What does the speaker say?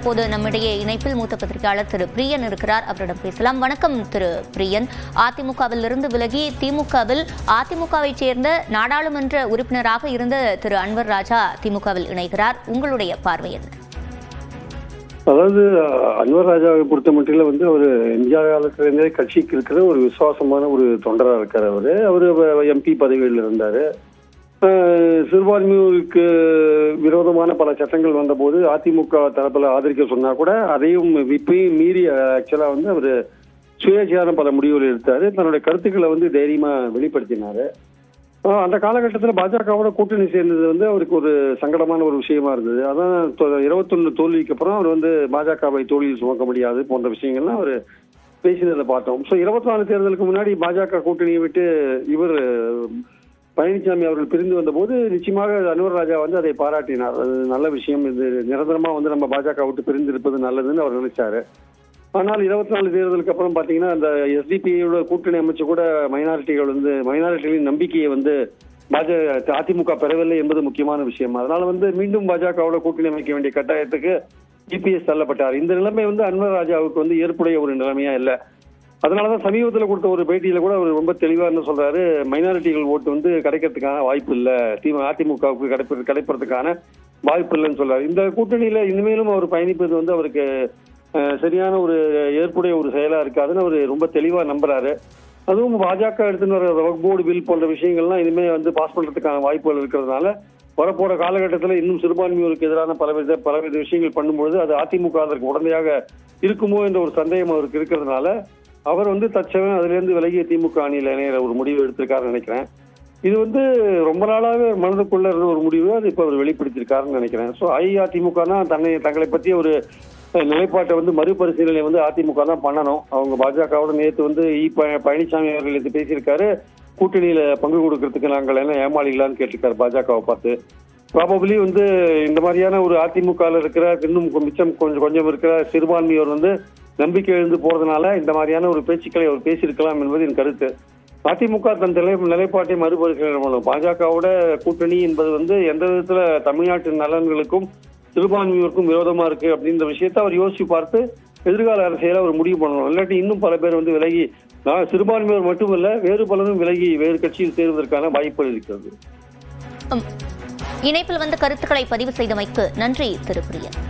இப்போது நம்மிடையே இணைப்பில் மூத்த பத்திரிகையாளர் திரு பிரியன் இருக்கிறார். அவரிடம் பேசலாம். வணக்கம் திரு பிரியன். அதிமுகவில் இருந்து விலகி திமுகவில் அதிமுகவை சேர்ந்த நாடாளுமன்ற உறுப்பினராக இருந்த திரு அன்வர் ராஜா திமுகவில் இணைகிறார். உங்களுடைய பார்வை என்ன? அதாவது அன்வர் ராஜாவை பொறுத்த மட்டும் அவர் எம்ஜிஆர் காலத்திலிருந்தே கட்சிக்கு இருக்கிற ஒரு விசுவாசமான ஒரு தொண்டராக இருக்கார். அவரு எம்பி பதவியில் இருந்தாரு. சிறுபான்மையினருக்கு விரோதமான பல சட்டங்கள் வந்தபோது அதிமுக தரப்பில் ஆதரிக்க சொன்னா கூட அதையும் இப்பயும் மீறி ஆக்சுவலா அவர் சுயேட்சையான பல முடிவுகள் எடுத்தாரு. தன்னுடைய கருத்துக்களை தைரியமா வெளிப்படுத்தினாரு. அந்த காலகட்டத்தில் பாஜகவோட கூட்டணி சேர்ந்தது அவருக்கு ஒரு சங்கடமான ஒரு விஷயமா இருந்தது. அதான் 21 தோல்விக்கு அப்புறம் அவர் பாஜகவை தோல்வியில் சுமக்க முடியாது போன்ற விஷயங்கள்லாம் அவர் பேசினதை பார்த்தோம். ஸோ 24 தேர்தலுக்கு முன்னாடி பாஜக கூட்டணியை விட்டு இவர் பழனிசாமி அவர்கள் பிரிந்து வந்தபோது நிச்சயமாக அன்வர் ராஜா அதை பாராட்டினார். அது நல்ல விஷயம், இது நிரந்தரமா நம்ம பாஜக விட்டு பிரிந்து இருப்பது நல்லதுன்னு அவர் நினைச்சாரு. ஆனால் 24 தேர்தலுக்கு அப்புறம் பாத்தீங்கன்னா அந்த எஸ்டிபியோட கூட்டணி அமைச்சு கூட மைனாரிட்டிகளின் நம்பிக்கையை அதிமுக பெறவில்லை என்பது முக்கியமான விஷயம். அதனால மீண்டும் பாஜகவோட கூட்டணி அமைக்க வேண்டிய கட்டாயத்துக்கு இபிஎஸ் தள்ளப்பட்டார். இந்த நிலைமை அன்வர் ராஜாவுக்கு ஏற்புடைய ஒரு நிலைமையா இல்லை. அதனாலதான் சமீபத்தில் கொடுத்த ஒரு பேட்டியில கூட அவர் ரொம்ப தெளிவா என்ன சொல்றாரு, மைனாரிட்டிகள் ஓட்டு கிடைக்கிறதுக்கான வாய்ப்பு இல்லை, அதிமுகவுக்கு கிடைப்பதற்கான வாய்ப்பு இல்லைன்னு சொல்றாரு. இந்த கூட்டணியில இனிமேலும் அவர் பயணிப்பது அவருக்கு சரியான ஒரு ஏற்புடைய ஒரு செயலா இருக்காதுன்னு அவர் ரொம்ப தெளிவா நம்புறாரு. அதுவும் பாஜக எடுத்துன்னு வர வக்ஃப் போர்டு பில் போன்ற விஷயங்கள்லாம் இனிமே பாஸ் பண்றதுக்கான வாய்ப்புகள் இருக்கிறதுனால வரப்போற காலகட்டத்தில் இன்னும் சிறுபான்மையோருக்கு எதிரான பலவித விஷயங்கள் பண்ணும்பொழுது அது அதிமுக அதற்கு உடந்தையாக இருக்குமோ என்ற ஒரு சந்தேகம் அவருக்கு இருக்கிறதுனால அவர் தற்சமயம் அதிலிருந்து விலகிய திமுக அணியில் இணையிற ஒரு முடிவு எடுத்திருக்காருன்னு நினைக்கிறேன். இது ரொம்ப நாளாவே மனதுக்குள்ள இருந்த ஒரு முடிவு, அது இப்ப அவர் வெளிப்படுத்தியிருக்காருன்னு நினைக்கிறேன். ஸோ அஇஅதிமுக தான் தங்களை பற்றி ஒரு நிலைப்பாட்டை மறுபரிசீலனை அதிமுக தான் பண்ணணும். அவங்க பாஜகவோட நேற்று பழனிசாமி அவர்கள் இது பேசியிருக்காரு, கூட்டணியில பங்கு கொடுக்கறதுக்கு நாங்கள் என்ன ஏமாளிகளான்னு கேட்டிருக்காரு பாஜகவை பார்த்து. ப்ராபபிளி இந்த மாதிரியான ஒரு அதிமுக இருக்கிற இன்னும் மிச்சம் கொஞ்சம் இருக்கிற சிறுபான்மையோர் நம்பிக்கை எழுந்து போறதுனால இந்த மாதிரியான ஒரு பேச்சுக்களை அவர் பேசியிருக்கலாம் என்பது என் கருத்து. அதிமுக தன் நிலைப்பாட்டை மறுபரிசீலனை பண்ணணும். பாஜகவோட கூட்டணி என்பது எந்த விதத்துல தமிழ்நாட்டின் நலன்களுக்கும் சிறுபான்மையோருக்கும் விரோதமா இருக்கு அப்படின்ற விஷயத்த அவர் யோசிச்சு பார்த்து எதிர்கால அரசியல அவர் முடிவு பண்ணணும். இல்லாட்டி இன்னும் பல பேர் விலகி, சிறுபான்மையோர் மட்டுமல்ல வேறு பலரும் விலகி வேறு கட்சியில் சேருவதற்கான வாய்ப்புகள் இருக்கிறது. இணைப்பில் கருத்துக்களை பதிவு செய்தமைக்கு நன்றி திரு பிரியன்.